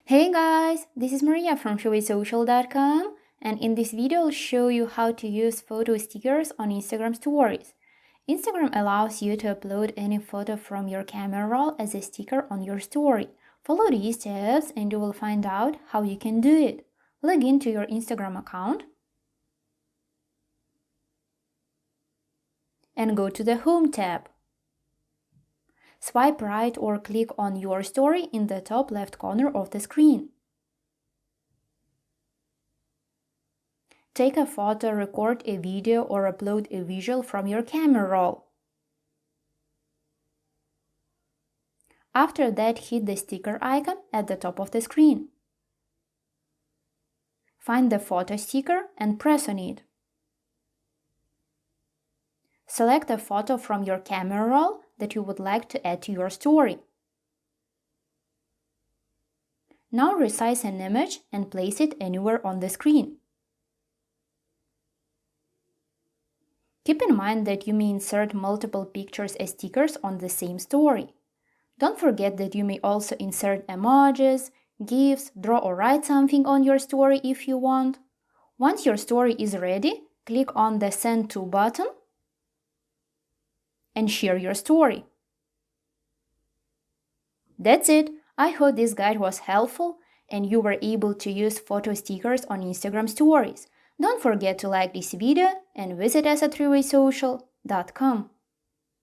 Hey guys, this is Maria from showitsocial.com, and in this video I'll show you how to use photo stickers on Instagram stories. Instagram allows you to upload any photo from your camera roll as a sticker on your story. Follow these steps and you will find out how you can do it. Log into your Instagram account and go to the Home tab. Swipe right or click on your story in the top left corner of the screen. Take a photo, record a video, or upload a visual from your camera roll. After that, hit the sticker icon at the top of the screen. Find the photo sticker and press on it. Select a photo from your camera roll that you would like to add to your story. Now resize an image and place it anywhere on the screen. Keep in mind that you may insert multiple pictures as stickers on the same story. Don't forget that you may also insert emojis, GIFs, draw or write something on your story if you want. Once your story is ready, click on the Send To button and share your story. That's it! I hope this guide was helpful and you were able to use photo stickers on Instagram stories. Don't forget to like this video and visit us at showitsocial.com.